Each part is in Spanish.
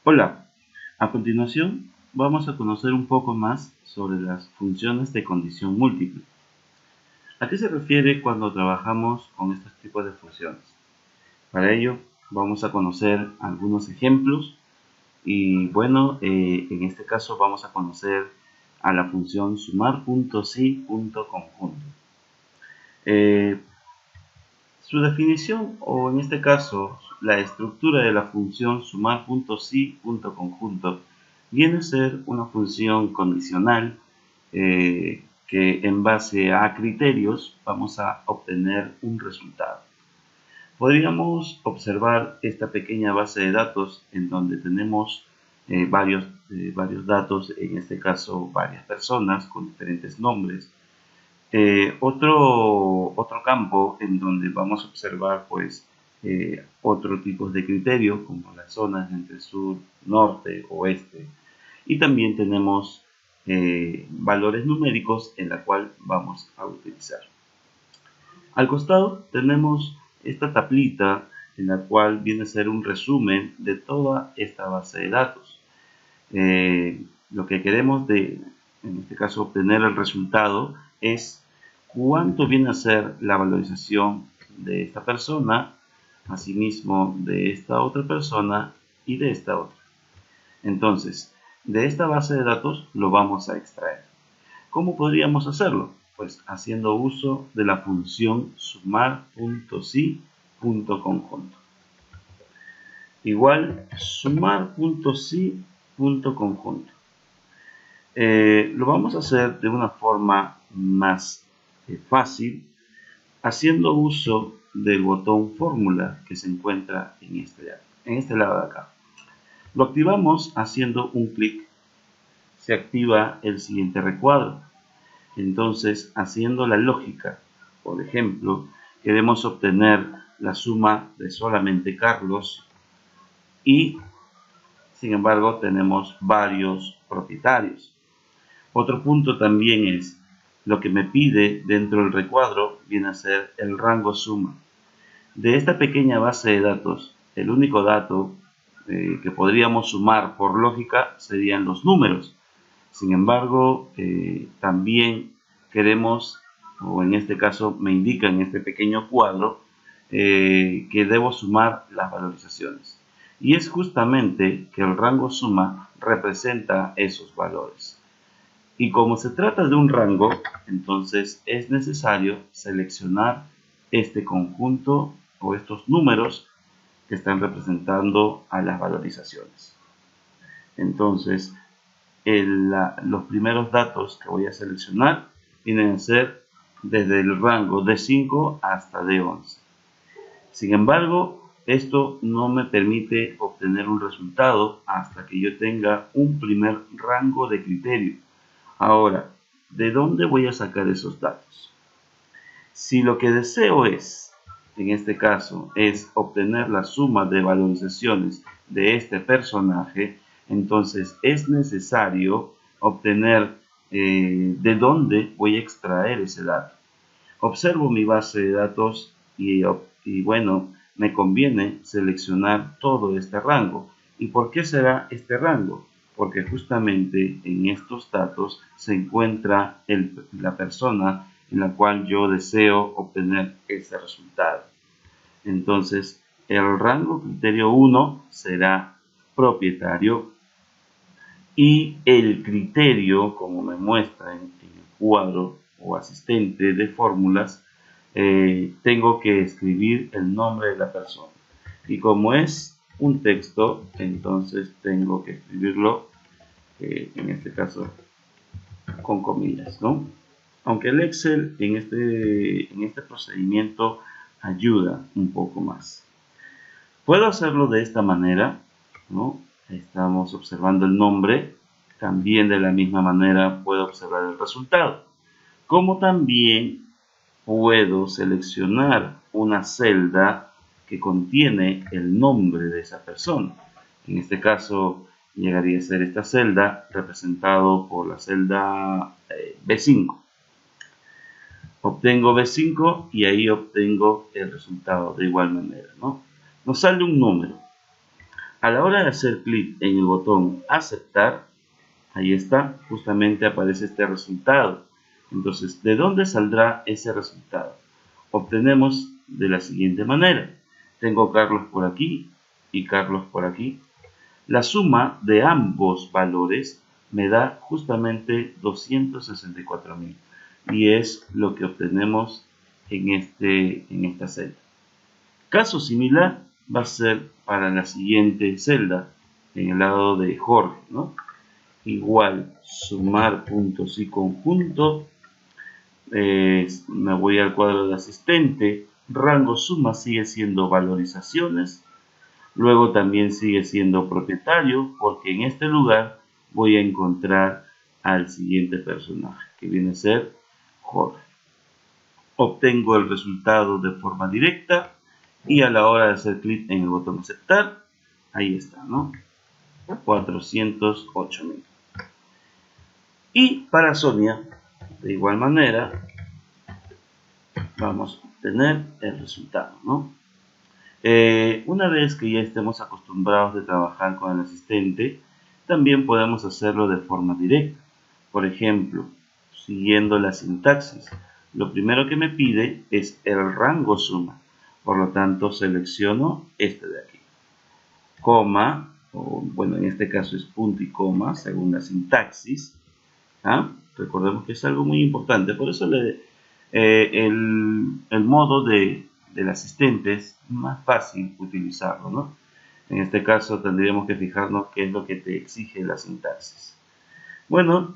Hola, a continuación vamos a conocer un poco más sobre las funciones de condición múltiple. ¿A qué se refiere cuando trabajamos con estos tipos de funciones? Para ello vamos a conocer algunos ejemplos y en este caso vamos a conocer a la función sumar.si.conjunto. Su definición, o en este caso la estructura de la función sumar.si.conjunto, viene a ser una función condicional que en base a criterios vamos a obtener un resultado. Podríamos observar esta pequeña base de datos en donde tenemos varios datos, en este caso varias personas con diferentes nombres. Otro campo en donde vamos a observar otro tipo de criterios como las zonas entre sur, norte, oeste, y también tenemos valores numéricos en la cual vamos a utilizar. Al costado tenemos esta tablita en la cual viene a ser un resumen de toda esta base de datos. Lo que queremos en este caso obtener el resultado es cuánto viene a ser la valorización de esta persona, asimismo de esta otra persona y de esta otra. Entonces, de esta base de datos lo vamos a extraer. ¿Cómo podríamos hacerlo? Pues haciendo uso de la función sumar.si.conjunto. Igual sumar.si.conjunto. Lo vamos a hacer de una forma más fácil, haciendo uso del botón fórmula que se encuentra en este lado de acá. Lo activamos haciendo un clic. Se activa el siguiente recuadro. Entonces, haciendo la lógica, por ejemplo, queremos obtener la suma de solamente Carlos y, sin embargo, tenemos varios propietarios. Otro punto también es, lo que me pide dentro del recuadro viene a ser el rango suma. De esta pequeña base de datos, el único dato que podríamos sumar por lógica serían los números. Sin embargo, también queremos, o en este caso me indica en este pequeño cuadro, que debo sumar las valorizaciones. Y es justamente que el rango suma representa esos valores. Y como se trata de un rango, entonces es necesario seleccionar este conjunto o estos números que están representando a las valorizaciones. Entonces, los primeros datos que voy a seleccionar vienen a ser desde el rango de 5 hasta de 11. Sin embargo, esto no me permite obtener un resultado hasta que yo tenga un primer rango de criterio. Ahora, ¿de dónde voy a sacar esos datos? Si lo que deseo es, en este caso, es obtener la suma de valorizaciones de este personaje, entonces es necesario obtener de dónde voy a extraer ese dato. Observo mi base de datos y bueno, me conviene seleccionar todo este rango. ¿Y por qué será este rango? Porque justamente en estos datos se encuentra la persona en la cual yo deseo obtener ese resultado. Entonces, el rango criterio 1 será propietario y el criterio, como me muestra en el cuadro o asistente de fórmulas, tengo que escribir el nombre de la persona. Y como es un texto, entonces tengo que escribirlo, en este caso, con comillas, ¿no? Aunque el Excel en este procedimiento ayuda un poco más. Puedo hacerlo de esta manera, ¿no? Estamos observando el nombre, también de la misma manera puedo observar el resultado. Como también puedo seleccionar una celda que contiene el nombre de esa persona. En este caso llegaría a ser esta celda representado por la celda B5. Obtengo B5 y ahí obtengo el resultado de igual manera, ¿no? Nos sale un número. A la hora de hacer clic en el botón aceptar, ahí está, justamente aparece este resultado. Entonces, ¿de dónde saldrá ese resultado? Obtenemos de la siguiente manera. Tengo Carlos por aquí y Carlos por aquí. La suma de ambos valores me da justamente 264.000 y es lo que obtenemos en esta celda. Caso similar va a ser para la siguiente celda, en el lado de Jorge, ¿no? Igual sumar puntos y conjunto, me voy al cuadro de asistente, rango suma sigue siendo valorizaciones, luego también sigue siendo propietario porque en este lugar voy a encontrar al siguiente personaje que viene a ser Jorge. Obtengo el resultado de forma directa y a la hora de hacer clic en el botón aceptar, ahí está, ¿no? 408.000. Y para Sonia, de igual manera, vamos a obtener el resultado, ¿no? Una vez que ya estemos acostumbrados de trabajar con el asistente, también podemos hacerlo de forma directa. Por ejemplo, siguiendo la sintaxis, lo primero que me pide es el rango suma. Por lo tanto, selecciono este de aquí. Coma, o bueno, en este caso es punto y coma, según la sintaxis. ¿Ah? Recordemos que es algo muy importante. Por eso el modo del asistente es más fácil utilizarlo, ¿no? En este caso tendríamos que fijarnos qué es lo que te exige la sintaxis. Bueno,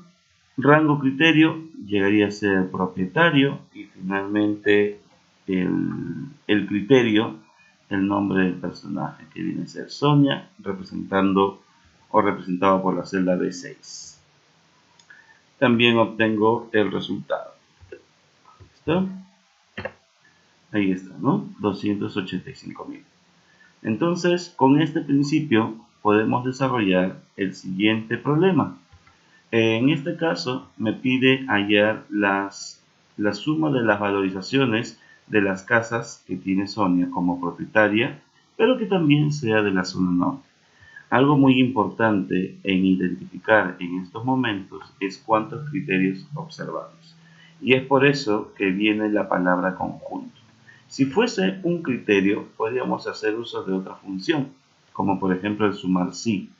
rango criterio llegaría a ser propietario y finalmente el criterio, el nombre del personaje que viene a ser Sonia, representado por la celda B6. También obtengo el resultado. ¿Listo? Ahí está, ¿no? 285.000. Entonces, con este principio podemos desarrollar el siguiente problema. En este caso, me pide hallar la suma de las valorizaciones de las casas que tiene Sonia como propietaria, pero que también sea de la zona norte. Algo muy importante en identificar en estos momentos es cuántos criterios observamos. Y es por eso que viene la palabra conjunto. Si fuese un criterio, podríamos hacer uso de otra función, como por ejemplo el sumar sí.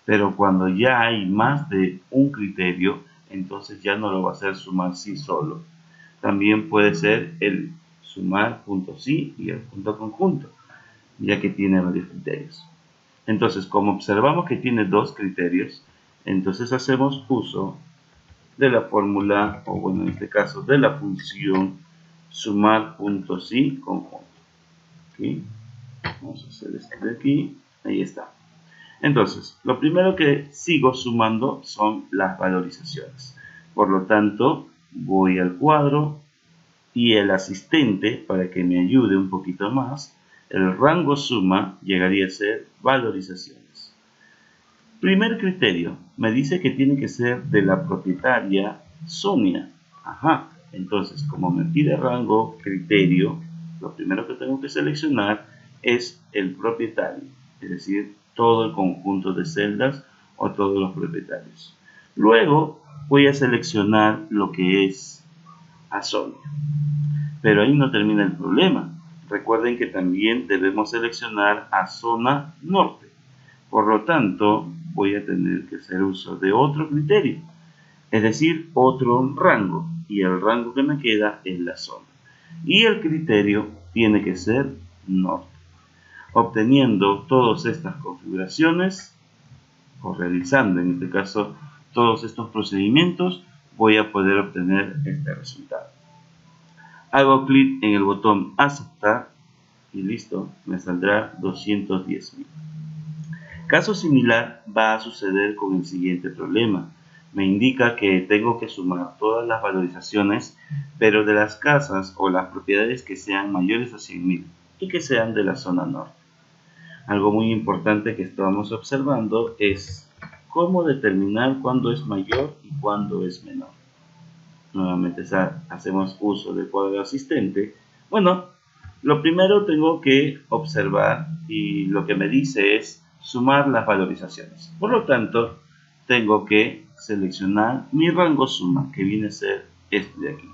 Pero cuando ya hay más de un criterio, entonces ya no lo va a hacer sumar sí solo. También puede ser el sumar punto sí y el punto conjunto, ya que tiene varios criterios. Entonces, como observamos que tiene dos criterios, entonces hacemos uso de la fórmula, o bueno, en este caso, de la función sumar puntos y conjunto. ¿Okay? Vamos a hacer esto de aquí, ahí está. Entonces, lo primero que sigo sumando son las valorizaciones. Por lo tanto, voy al cuadro y el asistente, para que me ayude un poquito más, el rango suma llegaría a ser valorizaciones. Primer criterio, me dice que tiene que ser de la propietaria Sonia. Ajá, entonces como me pide rango criterio, lo primero que tengo que seleccionar es el propietario, es decir, todo el conjunto de celdas o todos los propietarios. Luego voy a seleccionar lo que es a Sonia. Pero ahí no termina el problema. Recuerden que también debemos seleccionar a zona norte. Por lo tanto, voy a tener que hacer uso de otro criterio, es decir, otro rango. Y el rango que me queda es la zona. Y el criterio tiene que ser norte. Obteniendo todas estas configuraciones, o realizando en este caso todos estos procedimientos, voy a poder obtener este resultado. Hago clic en el botón aceptar y listo, me saldrá 210.000. Caso similar va a suceder con el siguiente problema. Me indica que tengo que sumar todas las valorizaciones, pero de las casas o las propiedades que sean mayores a 100.000 y que sean de la zona norte. Algo muy importante que estamos observando es cómo determinar cuándo es mayor y cuándo es menor. Nuevamente hacemos uso del cuadro asistente. Bueno, lo primero tengo que observar y lo que me dice es sumar las valorizaciones. Por lo tanto, tengo que seleccionar mi rango suma, que viene a ser este de aquí.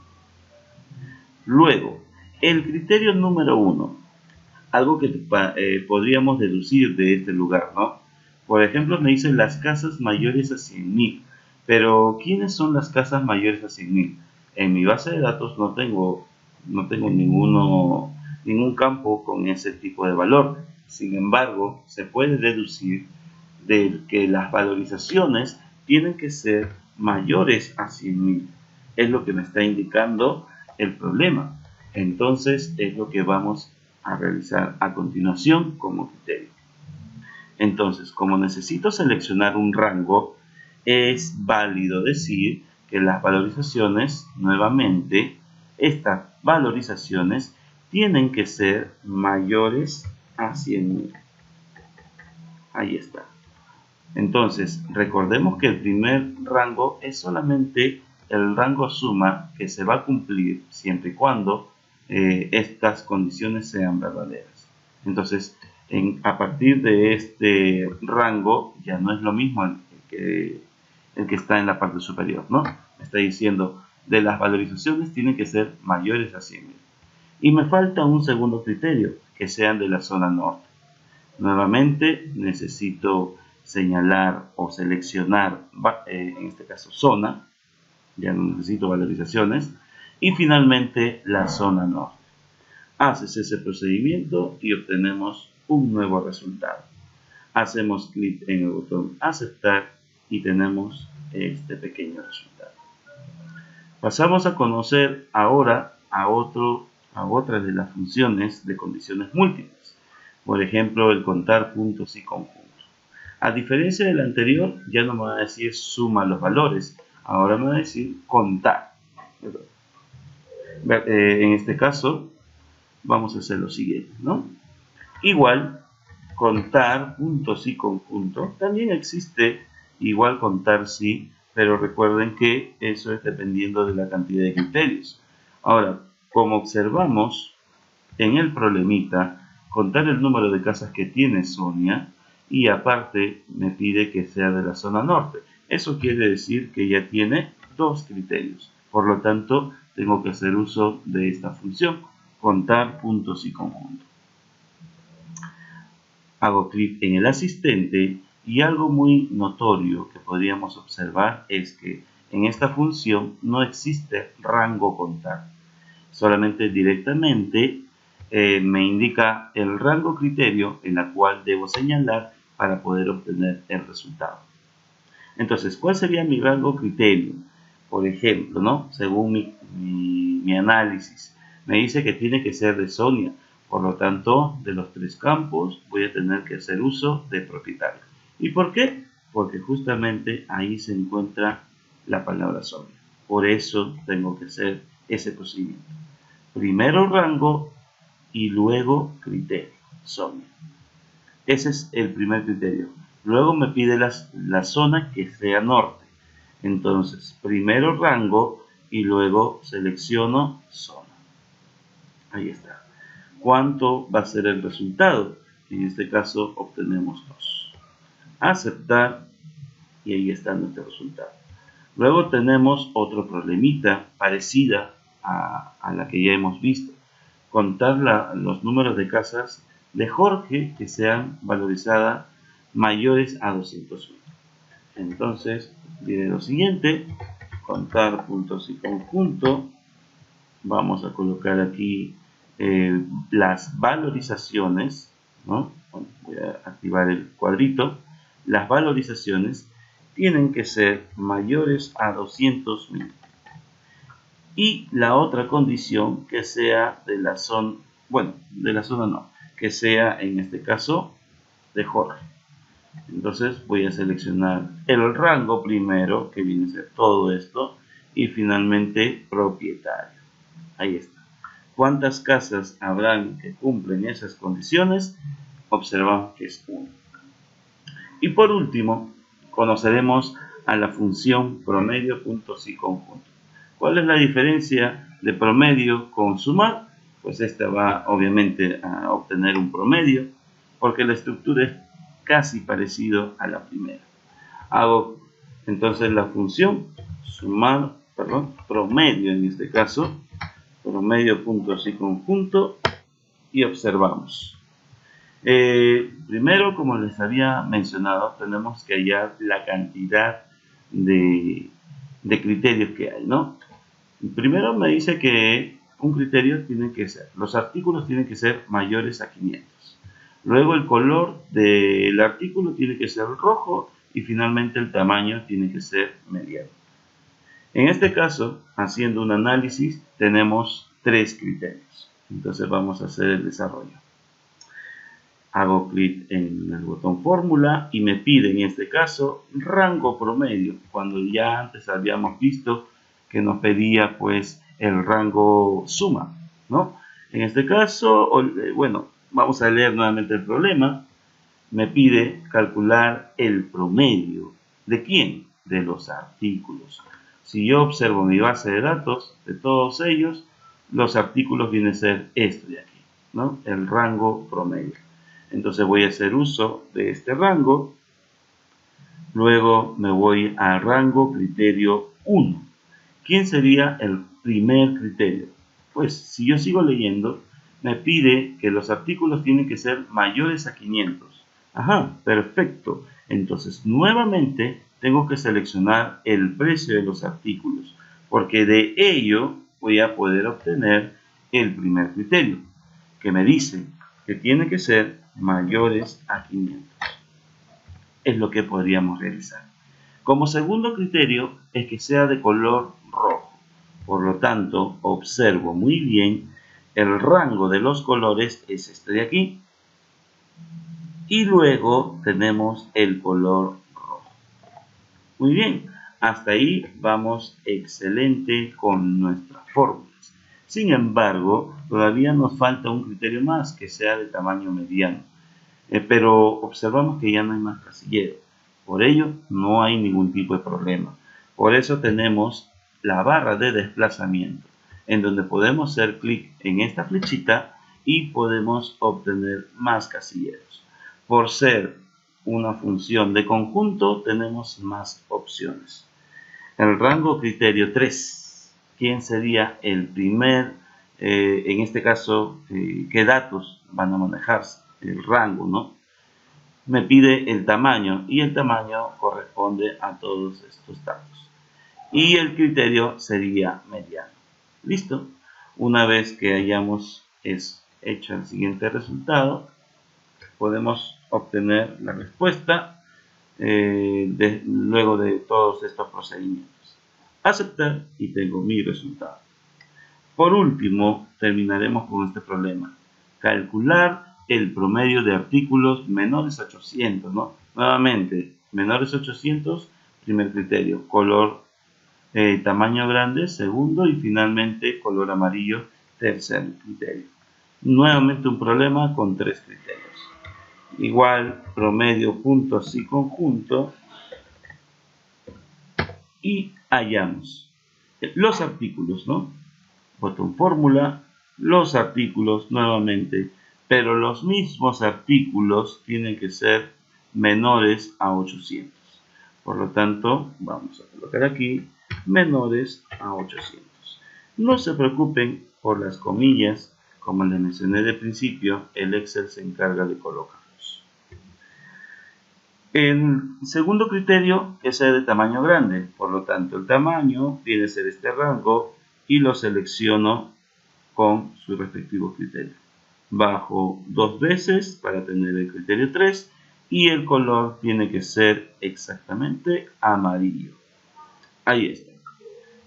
Luego, el criterio número 1, algo que podríamos deducir de este lugar, ¿no? Por ejemplo, me dicen las casas mayores a 100.000. Pero, ¿quiénes son las casas mayores a 100.000? En mi base de datos no tengo ningún campo con ese tipo de valor. Sin embargo, se puede deducir de que las valorizaciones tienen que ser mayores a 100.000. Es lo que me está indicando el problema. Entonces, es lo que vamos a realizar a continuación como criterio. Entonces, como necesito seleccionar un rango, es válido decir que las valorizaciones, nuevamente, estas valorizaciones tienen que ser mayores a 100.000. Ahí está. Entonces, recordemos que el primer rango es solamente el rango suma que se va a cumplir siempre y cuando estas condiciones sean verdaderas. Entonces, a partir de este rango ya no es lo mismo el que está en la parte superior, ¿no? Me está diciendo de las valorizaciones tienen que ser mayores a 100.000. Y me falta un segundo criterio, que sean de la zona norte. Nuevamente necesito señalar o seleccionar, en este caso zona, ya no necesito valorizaciones, y finalmente la zona norte. Haces ese procedimiento y obtenemos un nuevo resultado. Hacemos clic en el botón aceptar y tenemos este pequeño resultado. Pasamos a conocer ahora a otra de las funciones de condiciones múltiples. Por ejemplo, el contar puntos y conjuntos. A diferencia del anterior, ya no me va a decir suma los valores, ahora me va a decir contar. En este caso, vamos a hacer lo siguiente, ¿no? Igual, contar puntos y conjuntos. También existe igual contar sí, pero recuerden que eso es dependiendo de la cantidad de criterios. Ahora, como observamos en el problemita, contar el número de casas que tiene Sonia y aparte me pide que sea de la zona norte. Eso quiere decir que ya tiene dos criterios. Por lo tanto, tengo que hacer uso de esta función, contar puntos y conjuntos. Hago clic en el asistente y algo muy notorio que podríamos observar es que en esta función no existe rango contar. Solamente directamente me indica el rango criterio en la cual debo señalar para poder obtener el resultado. Entonces, ¿cuál sería mi rango criterio? Por ejemplo, ¿no? Según mi análisis, me dice que tiene que ser de Sonia. Por lo tanto, de los tres campos voy a tener que hacer uso de propietario. ¿Y por qué? Porque justamente ahí se encuentra la palabra Sonia. Por eso tengo que hacer ese procedimiento. Primero rango y luego criterio, Sonia. Ese es el primer criterio. Luego me pide la zona que sea norte. Entonces, primero rango y luego selecciono zona. Ahí está. ¿Cuánto va a ser el resultado? En este caso obtenemos 2. Aceptar y ahí está nuestro resultado. Luego tenemos otro problemita parecida a la que ya hemos visto. Contar los números de casas de Jorge que sean valorizadas mayores a 200.000. Entonces, diré lo siguiente, contar puntos y conjunto. Vamos a colocar aquí las valorizaciones, ¿no? Voy a activar el cuadrito. Las valorizaciones tienen que ser mayores a 200.000. Y la otra condición que sea de la zona, que sea en este caso de Jorge. Entonces voy a seleccionar el rango primero, que viene a ser todo esto, y finalmente propietario. Ahí está. ¿Cuántas casas habrán que cumplen esas condiciones? Observamos que es 1. Y por último, conoceremos a la función promedio puntos y conjuntos. ¿Cuál es la diferencia de promedio con sumar? Pues esta va obviamente a obtener un promedio, porque la estructura es casi parecido a la primera. Hago entonces la función promedio en este caso, promedio punto así conjunto, y observamos. Primero, como les había mencionado, tenemos que hallar la cantidad de criterios que hay, ¿no? Primero me dice que un criterio tiene que ser, los artículos tienen que ser mayores a 500. Luego el color del artículo tiene que ser rojo y finalmente el tamaño tiene que ser mediano. En este caso, haciendo un análisis, tenemos 3 criterios. Entonces vamos a hacer el desarrollo. Hago clic en el botón fórmula y me pide en este caso rango promedio, cuando ya antes habíamos visto que nos pedía pues el rango suma, ¿no? En este caso, bueno, vamos a leer nuevamente el problema. Me pide calcular el promedio. ¿De quién? De los artículos. Si yo observo mi base de datos, de todos ellos, los artículos vienen a ser esto de aquí, ¿no? El rango promedio. Entonces voy a hacer uso de este rango. Luego me voy al rango criterio 1. ¿Quién sería el primer criterio? Pues si yo sigo leyendo, me pide que los artículos tienen que ser mayores a 500. Ajá, perfecto. Entonces nuevamente tengo que seleccionar el precio de los artículos, porque de ello voy a poder obtener el primer criterio, que me dice que tiene que ser mayores a 500. Es lo que podríamos realizar. Como segundo criterio es que sea de color rojo. Por lo tanto, observo muy bien, el rango de los colores es este de aquí. Y luego tenemos el color rojo. Muy bien, hasta ahí vamos excelente con nuestras fórmulas. Sin embargo, todavía nos falta un criterio más que sea de tamaño mediano. Pero observamos que ya no hay más casillero. Por ello, no hay ningún tipo de problema. Por eso tenemos la barra de desplazamiento, en donde podemos hacer clic en esta flechita y podemos obtener más casilleros. Por ser una función de conjunto, tenemos más opciones. El rango criterio 3. ¿Quién sería el primer, en este caso, qué datos van a manejarse? El rango, ¿no? Me pide el tamaño y el tamaño corresponde a todos estos datos. Y el criterio sería mediano. ¿Listo? Una vez que hayamos hecho el siguiente resultado, podemos obtener la respuesta luego de todos estos procedimientos. Aceptar y tengo mi resultado. Por último, terminaremos con este problema. Calcular el promedio de artículos menores a 800, ¿no? Nuevamente, menores a 800, primer criterio. Color, tamaño grande, segundo. Y finalmente, color amarillo, tercer criterio. Nuevamente un problema con 3 criterios. Igual, promedio, puntos y conjunto. Y hallamos los artículos, ¿no? Botón fórmula, los artículos nuevamente, pero los mismos artículos tienen que ser menores a 800. Por lo tanto, vamos a colocar aquí menores a 800. No se preocupen por las comillas, como les mencioné de principio, el Excel se encarga de colocarlos. El segundo criterio es ser de tamaño grande, por lo tanto el tamaño viene a ser este rango y lo selecciono con su respectivo criterio. Bajo 2 veces para tener el criterio 3 y el color tiene que ser exactamente amarillo. Ahí está.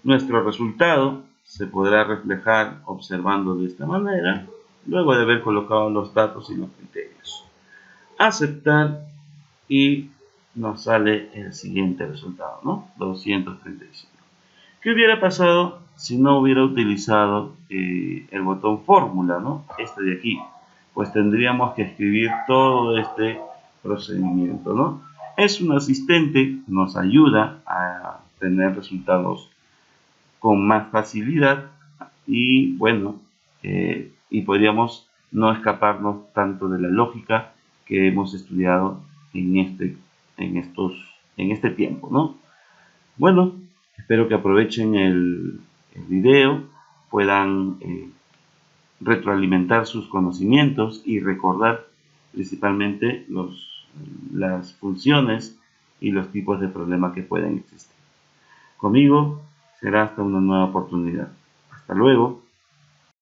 Nuestro resultado se podrá reflejar observando de esta manera, luego de haber colocado los datos y los criterios. Aceptar y nos sale el siguiente resultado, ¿no? 235. ¿Qué hubiera pasado si no hubiera utilizado el botón fórmula, ¿no? Este de aquí. Pues tendríamos que escribir todo este procedimiento, ¿no? Es un asistente, nos ayuda a tener resultados con más facilidad y bueno, y podríamos no escaparnos tanto de la lógica que hemos estudiado en este tiempo, ¿no? Bueno, espero que aprovechen el video, puedan retroalimentar sus conocimientos y recordar principalmente las funciones y los tipos de problemas que pueden existir. Conmigo será hasta una nueva oportunidad. Hasta luego.